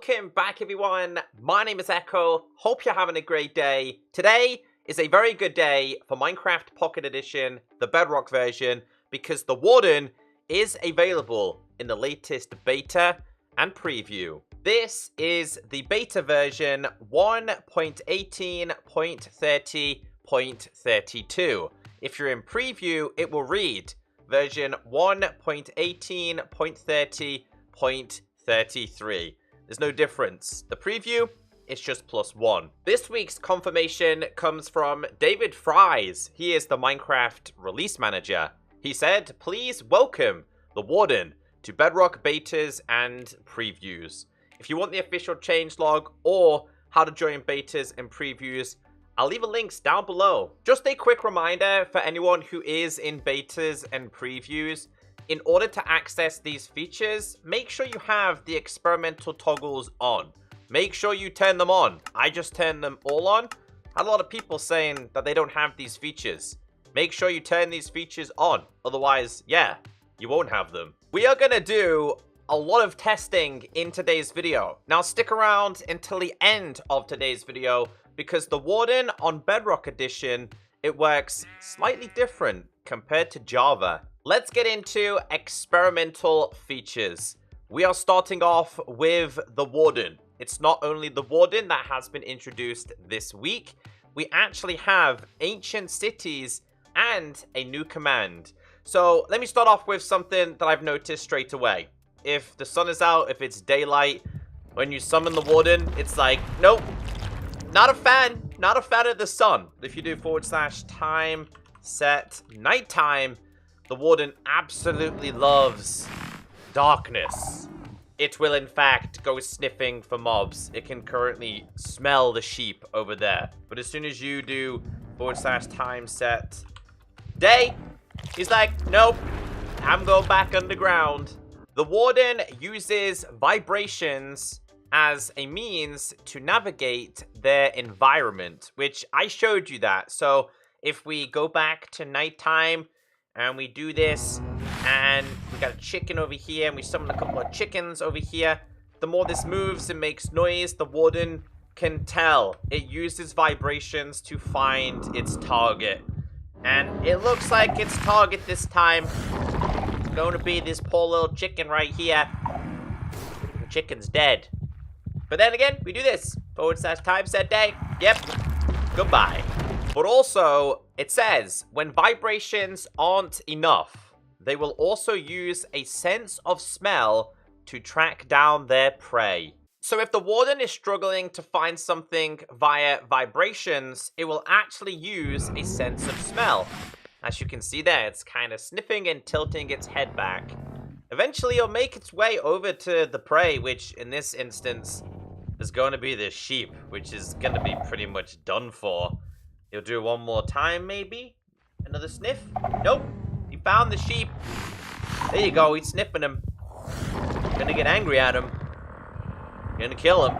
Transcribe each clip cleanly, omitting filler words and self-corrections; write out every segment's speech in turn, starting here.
Welcome back, everyone. My name is Echo. Hope you're having a great day. Today is a very good day for Minecraft Pocket Edition, the Bedrock version, because the Warden is available in the latest beta and preview. This is the beta version 1.18.30.32. If you're in preview, it will read version 1.18.30.33. There's no difference. The preview, it's just +1. This week's confirmation comes from David Fries. He is the Minecraft release manager. He said, please welcome the Warden to Bedrock betas and previews. If you want the official changelog or how to join betas and previews, I'll leave a links down below. Just a quick reminder for anyone who is in betas and previews, in order to access these features, make sure you have the experimental toggles on. Make sure you turn them on. I just turned them all on. I had a lot of people saying that they don't have these features. Make sure you turn these features on. Otherwise, yeah, you won't have them. We are gonna do a lot of testing in today's video. Now stick around until the end of today's video, because the Warden on Bedrock Edition, it works slightly different compared to Java. Let's get into experimental features. We are starting off with the Warden. It's not only the Warden that has been introduced this week, we actually have ancient cities and a new command. So let me start off with something that I've noticed straight away. If the sun is out, if it's daylight, when you summon the Warden, it's like, nope, not a fan of the sun. If you do /time set nighttime, the Warden absolutely loves darkness. It will, in fact, go sniffing for mobs. It can currently smell the sheep over there. But as soon as you do /time set day, he's like, nope, I'm going back underground. The Warden uses vibrations as a means to navigate their environment, which I showed you that. So if we go back to nighttime, and we do this, and we got a chicken over here, and we summon a couple of chickens over here. The more this moves and makes noise, the Warden can tell. It uses vibrations to find its target. And it looks like its target this time is going to be this poor little chicken right here. The chicken's dead. But then again, we do this. /time set day. Yep. Goodbye. But also, it says, when vibrations aren't enough, they will also use a sense of smell to track down their prey. So if the Warden is struggling to find something via vibrations, it will actually use a sense of smell. As you can see there, it's kind of sniffing and tilting its head back. Eventually, it'll make its way over to the prey, which in this instance is going to be the sheep, which is going to be pretty much done for. He'll do it one more time, maybe. Another sniff. Nope. He found the sheep. There you go. He's sniffing him. Gonna get angry at him. Gonna kill him.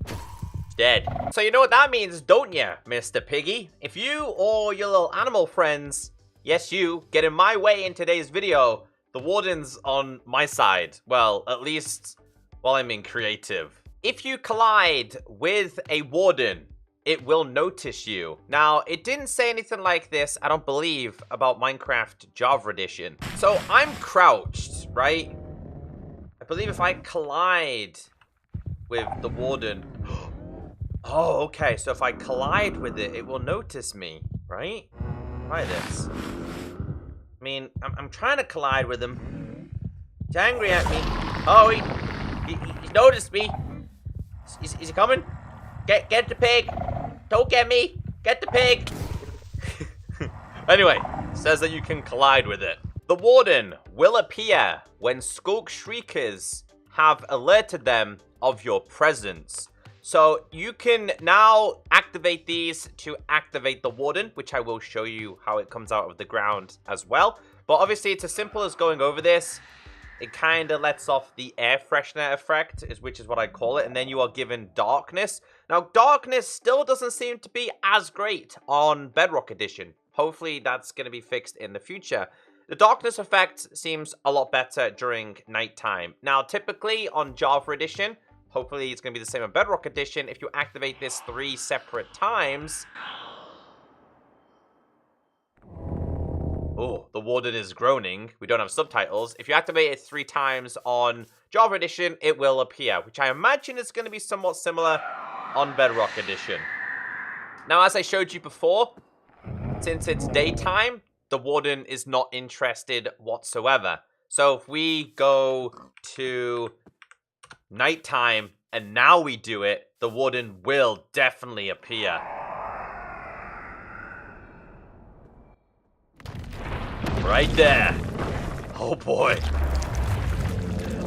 He's dead. So you know what that means, don't you, Mr. Piggy? If you or your little animal friends, yes you, get in my way in today's video, the Warden's on my side. Well, at least while I'm in creative. If you collide with a Warden, it will notice you. Now, it didn't say anything like this, I don't believe, about Minecraft Java Edition. So I'm crouched, right? I believe if I collide with the Warden... Oh, okay, so if I collide with it, it will notice me, right? Try this. I mean, I'm trying to collide with him. He's angry at me. Oh, he's noticed me. Is he coming? Get the pig. Don't get me. Get the pig. Anyway, says that you can collide with it. The Warden will appear when Skulk Shriekers have alerted them of your presence. So you can now activate these to activate the Warden, which I will show you how it comes out of the ground as well. But obviously it's as simple as going over this. It kind of lets off the air freshener effect, which is what I call it. And then you are given darkness. Now, darkness still doesn't seem to be as great on Bedrock Edition. Hopefully, that's going to be fixed in the future. The darkness effect seems a lot better during nighttime. Now, typically on Java Edition, hopefully it's going to be the same in Bedrock Edition. If you activate this 3 separate times... Oh, the Warden is groaning. We don't have subtitles. If you activate it 3 times on Java Edition, it will appear, which I imagine is going to be somewhat similar on Bedrock Edition. Now, as I showed you before, since it's daytime, the Warden is not interested whatsoever. So if we go to nighttime and now we do it, the Warden will definitely appear. Right there. Oh boy.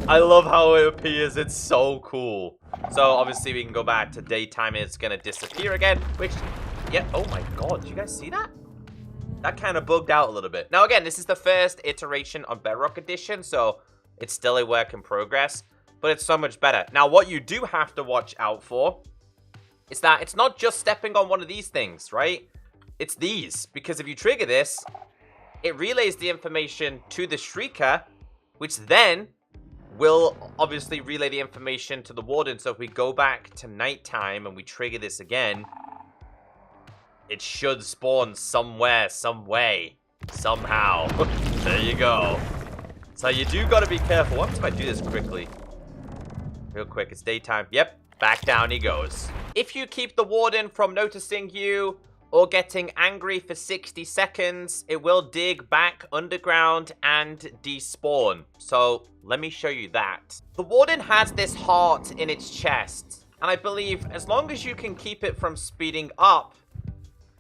I love how it appears. It's so cool. So obviously we can go back to daytime and it's gonna disappear again, which, yeah, oh my god, did you guys see that? That kind of bugged out a little bit. Now again, this is the first iteration on Bedrock Edition, so it's still a work in progress, but it's so much better. Now what you do have to watch out for is that it's not just stepping on one of these things, right? It's these, because if you trigger this, it relays the information to the Shrieker, which then will obviously relay the information to the Warden. So if we go back to nighttime and we trigger this again, it should spawn somewhere, some way, somehow. There you go. So you do got to be careful. What if I do this quickly? Real quick, it's daytime. Yep, back down he goes. If you keep the Warden from noticing you or getting angry for 60 seconds, it will dig back underground and despawn. So let me show you that. The Warden has this heart in its chest, and I believe as long as you can keep it from speeding up,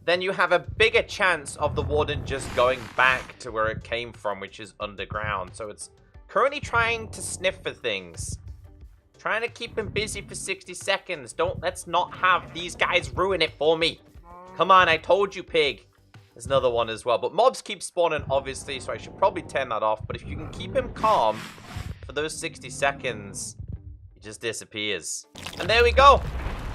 then you have a bigger chance of the Warden just going back to where it came from, which is underground. So it's currently trying to sniff for things. Trying to keep him busy for 60 seconds. Let's not have these guys ruin it for me. Come on, I told you, pig. There's another one as well. But mobs keep spawning, obviously, so I should probably turn that off. But if you can keep him calm for those 60 seconds, he just disappears. And there we go.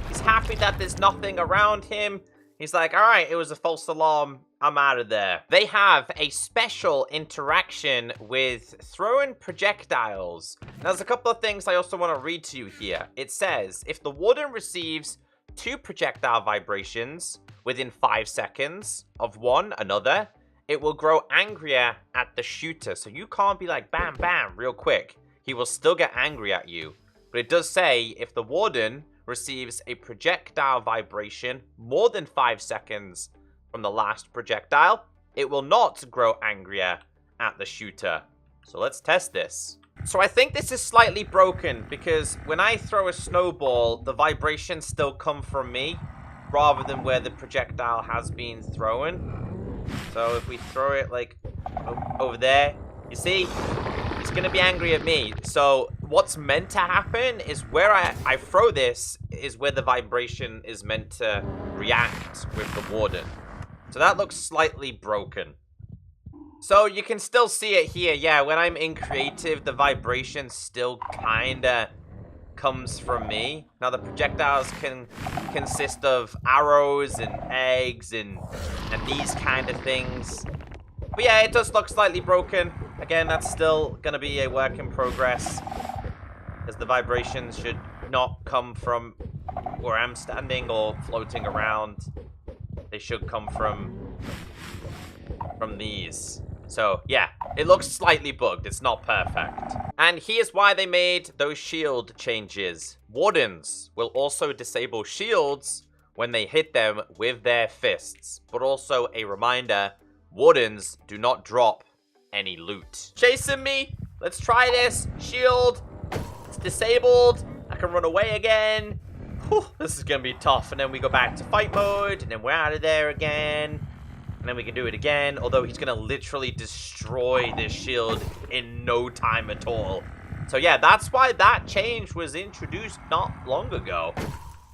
He's happy that there's nothing around him. He's like, all right, it was a false alarm. I'm out of there. They have a special interaction with throwing projectiles. Now, there's a couple of things I also want to read to you here. It says, if the Warden receives 2 projectile vibrations within 5 seconds of one another, it will grow angrier at the shooter. So you can't be like, bam, bam, real quick. He will still get angry at you. But it does say, if the Warden receives a projectile vibration more than 5 seconds from the last projectile, it will not grow angrier at the shooter. So let's test this. So I think this is slightly broken because when I throw a snowball, the vibrations still come from me rather than where the projectile has been thrown. So if we throw it like over there, you see, it's going to be angry at me. So what's meant to happen is where I throw this is where the vibration is meant to react with the Warden. So that looks slightly broken. So you can still see it here. Yeah, when I'm in creative, the vibration still kind of comes from me. Now the projectiles can consist of arrows and eggs and these kind of things. But yeah, it does look slightly broken. Again, that's still going to be a work in progress, as the vibrations should not come from where I'm standing or floating around. They should come from these. So yeah, it looks slightly bugged. It's not perfect. And here's why they made those shield changes. Wardens will also disable shields when they hit them with their fists. But also a reminder, Wardens do not drop any loot. Chasing me. Let's try this. Shield. It's disabled. I can run away again. Whew, this is going to be tough. And then we go back to fight mode. And then we're out of there again. And then we can do it again. Although he's going to literally destroy this shield in no time at all. So yeah, that's why that change was introduced not long ago.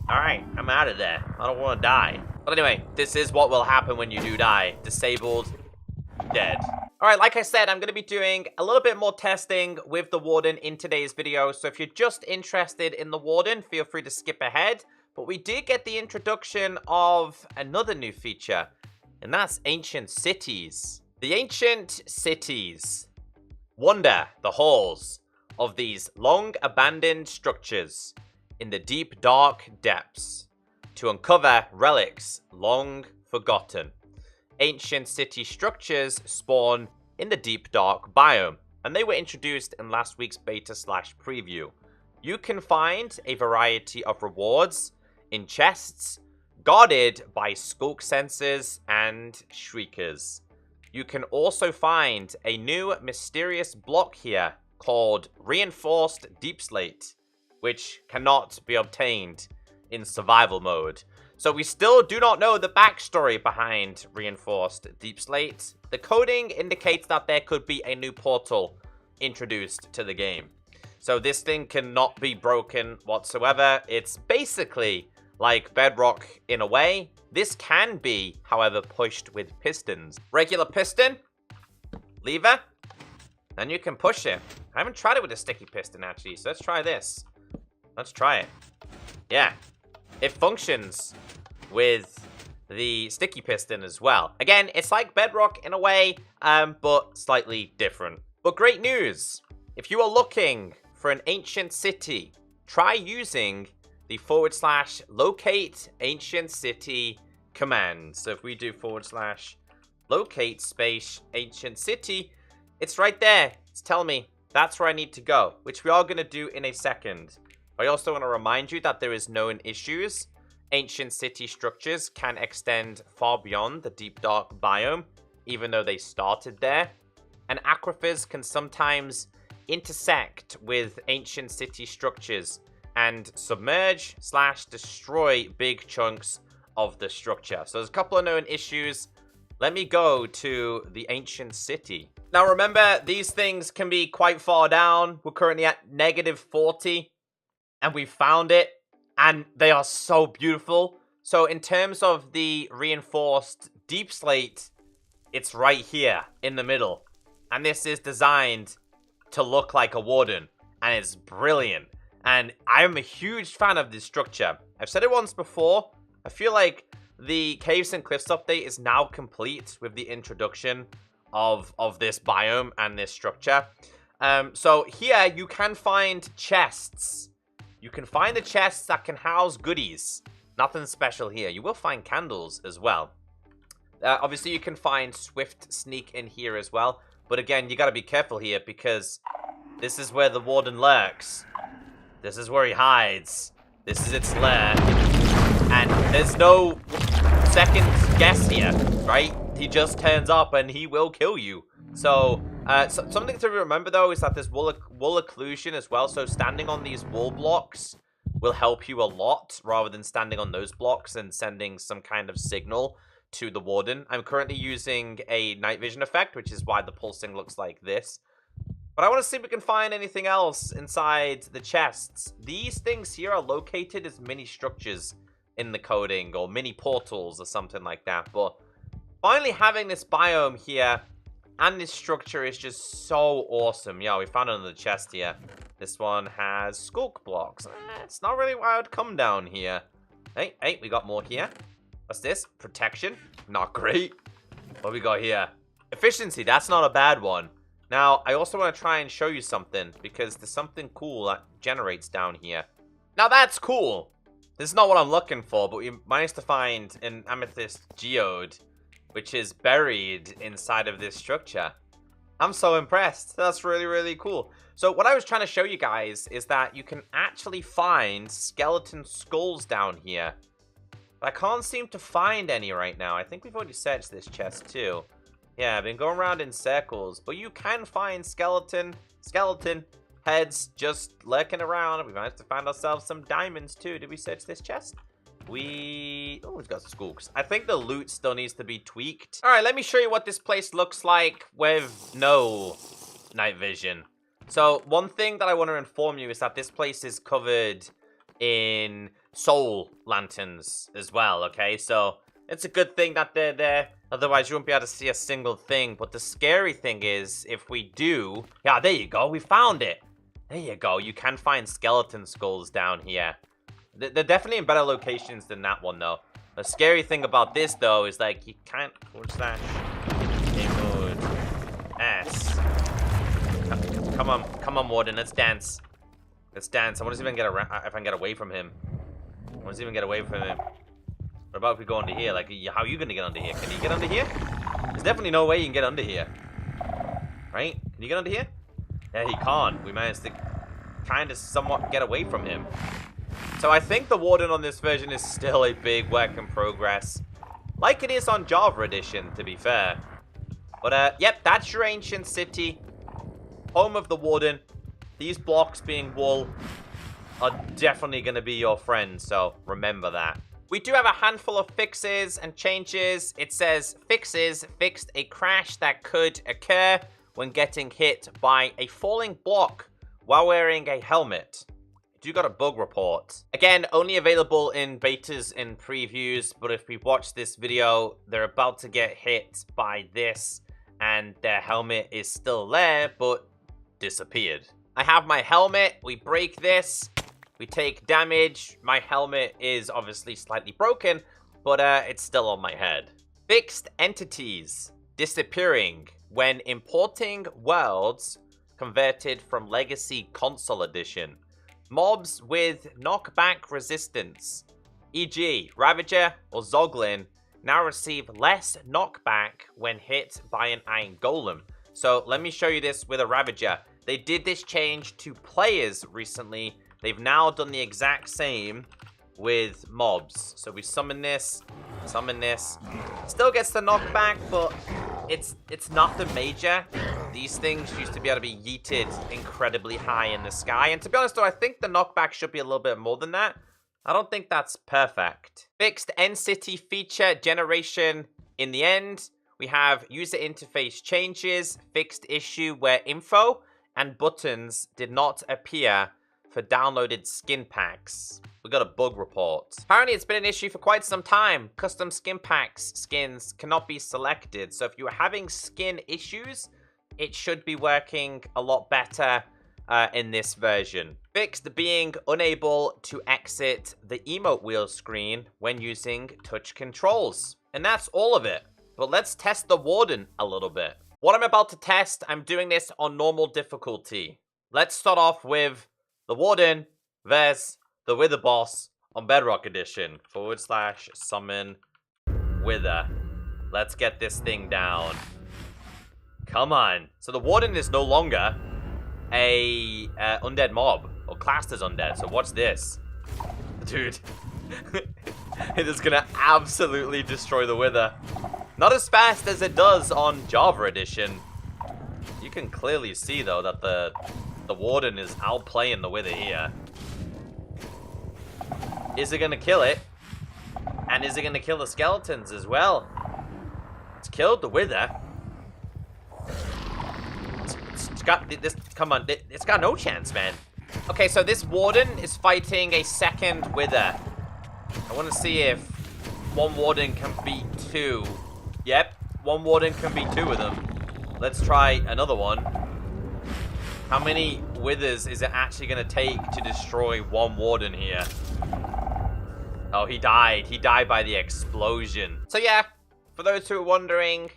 Alright, I'm out of there. I don't want to die. But anyway, this is what will happen when you do die. Disabled, dead. Alright, like I said, I'm going to be doing a little bit more testing with the Warden in today's video. So if you're just interested in the Warden, feel free to skip ahead. But we did get the introduction of another new feature, and that's ancient cities. The ancient cities wander the halls of these long abandoned structures, in the deep dark depths to uncover relics long forgotten. Ancient city structures spawn in the deep dark biome, and they were introduced in last week's beta/preview. You can find a variety of rewards in chests guarded by skulk sensors and shriekers. You can also find a new mysterious block here called Reinforced Deep Slate, which cannot be obtained in survival mode. So we still do not know the backstory behind Reinforced Deep Slate. The coding indicates that there could be a new portal introduced to the game. So this thing cannot be broken whatsoever. It's basically like Bedrock in a way. This can be, however, pushed with pistons. Regular piston, lever, then you can push it. I haven't tried it with a sticky piston actually, so let's try this. Let's try it. Yeah, it functions with the sticky piston as well. Again, it's like Bedrock in a way, but slightly different. But great news! If you are looking for an ancient city, try using the /locate ancient city command. So if we do /locate space ancient city, it's right there. It's telling me that's where I need to go, which we are going to do in a second. I also want to remind you that there is known issues. Ancient city structures can extend far beyond the deep dark biome, even though they started there. And aquifers can sometimes intersect with ancient city structures and submerge/destroy big chunks of the structure. So there's a couple of known issues. Let me go to the ancient city. Now remember, these things can be quite far down. We're currently at -40, and we found it, and they are so beautiful. So in terms of the reinforced deep slate, it's right here in the middle. And this is designed to look like a warden, and it's brilliant. And I'm a huge fan of this structure. I've said it once before. I feel like the Caves and Cliffs update is now complete with the introduction of this biome and this structure. So here you can find chests. You can find the chests that can house goodies. Nothing special here. You will find candles as well. Obviously, you can find Swift Sneak in here as well. But again, you gotta be careful here because this is where the warden lurks. This is where he hides. This is its lair. And there's no second guess here, right? He just turns up and he will kill you. So, something to remember though is that there's wall occlusion as well. So standing on these wall blocks will help you a lot rather than standing on those blocks and sending some kind of signal to the warden. I'm currently using a night vision effect, which is why the pulsing looks like this. But I want to see if we can find anything else inside the chests. These things here are located as mini structures in the coding, or mini portals or something like that. But finally having this biome here and this structure is just so awesome. Yeah, we found another chest here. This one has skulk blocks. It's not really why I would come down here. Hey, we got more here. What's this? Protection. Not great. What we got here? Efficiency. That's not a bad one. Now, I also want to try and show you something, because there's something cool that generates down here. Now, that's cool. This is not what I'm looking for, but we managed to find an amethyst geode, which is buried inside of this structure. I'm so impressed. That's really, really cool. So what I was trying to show you guys is that you can actually find skeleton skulls down here. But I can't seem to find any right now. I think we've already searched this chest too. Yeah, I've been going around in circles, but you can find skeleton heads just lurking around. We managed to find ourselves some diamonds too. Did we search this chest? Oh, we've got some skulks. I think the loot still needs to be tweaked. All right, let me show you what this place looks like with no night vision. So one thing that I want to inform you is that this place is covered in soul lanterns as well, okay? So it's a good thing that they're there. Otherwise, you won't be able to see a single thing. But the scary thing is, if we do... Yeah, there you go. We found it. There you go. You can find skeleton skulls down here. They're definitely in better locations than that one, though. The scary thing about this, though, is, like, you can't... What's that? S. Come on, Warden. Let's dance. Let's dance. I want to see if I can get around, if I can get away from him. I want to see if I can get away from him. What about if we go under here? Like, how are you going to get under here? Can you get under here? There's definitely no way you can get under here. Right? Can you get under here? Yeah, he can't. We managed to kind of somewhat get away from him. So I think the Warden on this version is still a big work in progress. Like it is on Java Edition, to be fair. But, yep, that's your ancient city. Home of the Warden. These blocks being wool are definitely going to be your friends, so remember that. We do have a handful of fixes and changes. It says, fixes fixed a crash that could occur when getting hit by a falling block while wearing a helmet. You got a bug report. Again, only available in betas and previews, but if we watch this video, they're about to get hit by this, and their helmet is still there, but disappeared. I have my helmet. We break this. We take damage. My helmet is obviously slightly broken, but it's still on my head. Fixed entities disappearing when importing worlds converted from Legacy Console Edition. Mobs with knockback resistance, e.g. Ravager or Zoglin, now receive less knockback when hit by an Iron Golem. So let me show you this with a Ravager. They did this change to players recently. They've now done the exact same with mobs. So we summon this. Still gets the knockback, but it's nothing major. These things used to be able to be yeeted incredibly high in the sky. And to be honest though, I think the knockback should be a little bit more than that. I don't think that's perfect. Fixed end city feature generation in the end. We have user interface changes, fixed issue where info and buttons did not appear for downloaded skin packs. We got a bug report. Apparently it's been an issue for quite some time. Custom skin packs skins cannot be selected. So if you're having skin issues, it should be working a lot better in this version. Fixed being unable to exit the emote wheel screen when using touch controls. And that's all of it. But let's test the Warden a little bit. What I'm about to test, I'm doing this on normal difficulty. Let's start off with the Warden vs the Wither boss on Bedrock Edition. / summon Wither. Let's get this thing down. Come on. So the Warden is no longer a undead mob, or classed as undead. So watch this. Dude. It is gonna absolutely destroy the Wither. Not as fast as it does on Java Edition. You can clearly see though that the Warden is outplaying the Wither here. Is it gonna kill it? And is it gonna kill the skeletons as well? It's killed the Wither. It's got this. Come on, it's got no chance, man. Okay, so this Warden is fighting a second Wither. I want to see if one Warden can beat two. Yep, one Warden can beat two of them. Let's try another one. How many Withers is it actually going to take to destroy one Warden here? Oh, he died. He died by the explosion. So yeah, for those who are wondering,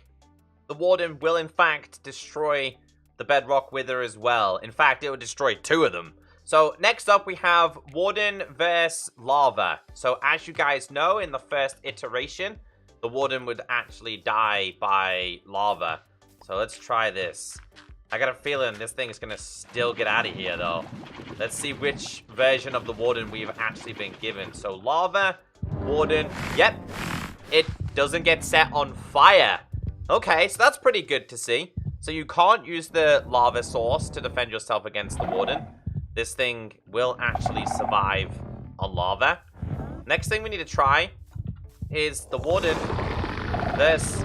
the Warden will in fact destroy the Bedrock Wither as well. In fact, it will destroy two of them. So next up we have Warden Vs Lava. So as you guys know, in the first iteration, the Warden would actually die by lava. So let's try this. I got a feeling this thing is going to still get out of here, though. Let's see which version of the Warden we've actually been given. So lava, Warden. Yep, it doesn't get set on fire. Okay, so that's pretty good to see. So you can't use the lava source to defend yourself against the Warden. This thing will actually survive on lava. Next thing we need to try is the Warden Vs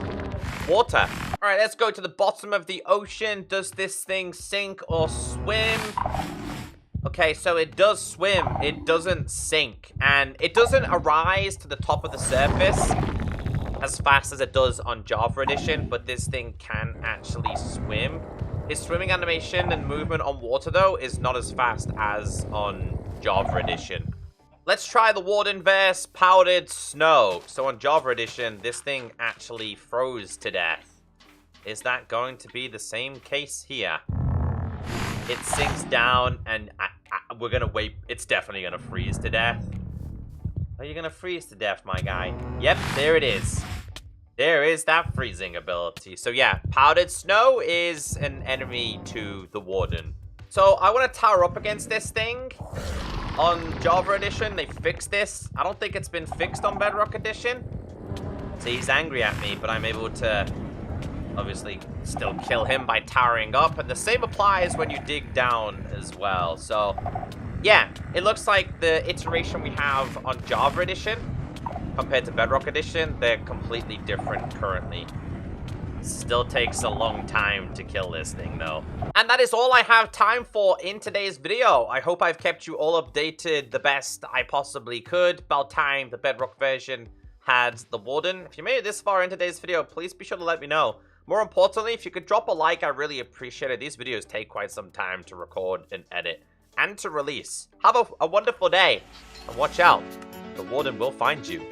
Water. All right, let's go to the bottom of the ocean. Does this thing sink or swim? Okay, so it does swim. It doesn't sink. And it doesn't arise to the top of the surface as fast as it does on Java Edition, but this thing can actually swim. His swimming animation and movement on water, though, is not as fast as on Java Edition. Let's try the Warden Vs Powdered Snow. So on Java Edition, this thing actually froze to death. Is that going to be the same case here? It sinks down, and we're gonna wait. It's definitely gonna freeze to death. Are you gonna freeze to death, my guy? Yep, there it is. There is that freezing ability. So yeah, powdered snow is an enemy to the Warden. So I want to tower up against this thing. On Java Edition, they fixed this. I don't think it's been fixed on Bedrock Edition. So he's angry at me, but I'm able to obviously still kill him by towering up. And the same applies when you dig down as well. So yeah, it looks like the iteration we have on Java Edition compared to Bedrock Edition, they're completely different currently. Still takes a long time to kill this thing though. And that is all I have time for in today's video. I hope I've kept you all updated the best I possibly could. About time the Bedrock version had the Warden. If you made it this far in today's video, please be sure to let me know. More importantly, if you could drop a like, I really appreciate it. These videos take quite some time to record and edit and to release. Have a wonderful day and watch out. The Warden will find you.